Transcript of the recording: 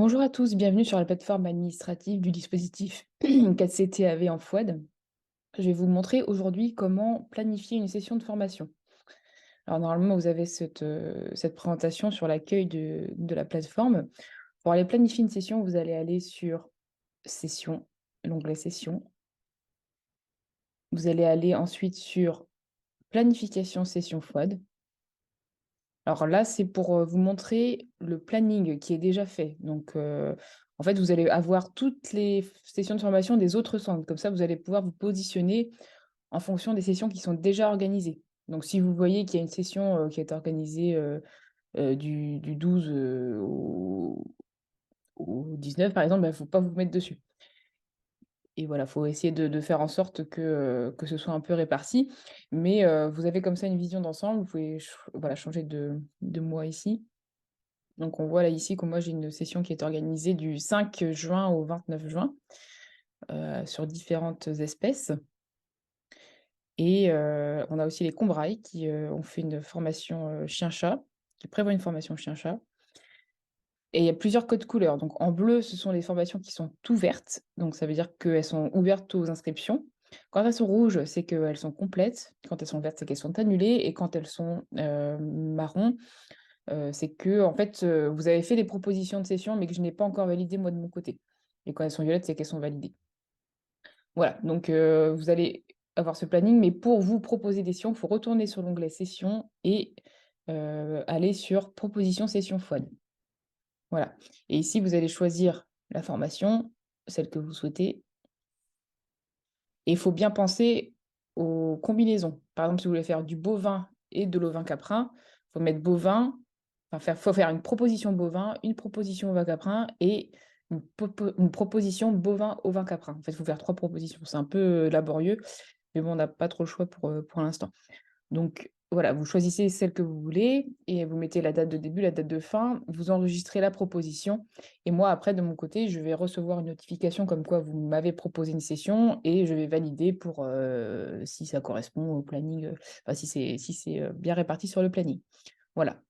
Bonjour à tous, bienvenue sur la plateforme administrative du dispositif 4CTAV en FWAD. Je vais vous montrer aujourd'hui comment planifier une session de formation. Alors normalement, vous avez cette présentation sur l'accueil de la plateforme. Pour aller planifier une session, vous allez aller sur Session, l'onglet Session. Vous allez aller ensuite sur Planification session FWAD. Alors là, c'est pour vous montrer le planning qui est déjà fait. Donc, en fait, vous allez avoir toutes les sessions de formation des autres centres. Comme ça, vous allez pouvoir vous positionner en fonction des sessions qui sont déjà organisées. Donc, si vous voyez qu'il y a une session qui est organisée du 12 au 19, par exemple, il ne faut pas vous mettre dessus. Et voilà, il faut essayer de faire en sorte que ce soit un peu réparti. Mais vous avez comme ça une vision d'ensemble. Vous pouvez voilà, changer de mois ici. Donc on voit là ici que moi j'ai une session qui est organisée du 5 juin au 29 juin sur différentes espèces. Et on a aussi les Combrailles qui ont fait une formation chien-chat, qui prévoient une formation chien-chat. Et il y a plusieurs codes couleurs. Donc en bleu, ce sont les formations qui sont ouvertes. Donc ça veut dire qu'elles sont ouvertes aux inscriptions. Quand elles sont rouges, c'est qu'elles sont complètes. Quand elles sont vertes, c'est qu'elles sont annulées. Et quand elles sont marron, c'est que en fait, vous avez fait des propositions de session, mais que je n'ai pas encore validées moi de mon côté. Et quand elles sont violettes, c'est qu'elles sont validées. Voilà, donc vous allez avoir ce planning, mais pour vous proposer des sessions, il faut retourner sur l'onglet Session et aller sur Proposition session FOD. Voilà. Et ici, vous allez choisir la formation, celle que vous souhaitez. Et il faut bien penser aux combinaisons. Par exemple, si vous voulez faire du bovin et de l'ovin caprin, il faut mettre bovin, faut faire une proposition bovin, une proposition ovin caprin et une proposition bovin ovin caprin. En fait, il faut faire 3 propositions. C'est un peu laborieux, mais bon, on n'a pas trop le choix pour l'instant. Donc voilà, vous choisissez celle que vous voulez et vous mettez la date de début, la date de fin, vous enregistrez la proposition et moi après de mon côté, je vais recevoir une notification comme quoi vous m'avez proposé une session et je vais valider pour si ça correspond au planning, enfin si c'est bien réparti sur le planning. Voilà.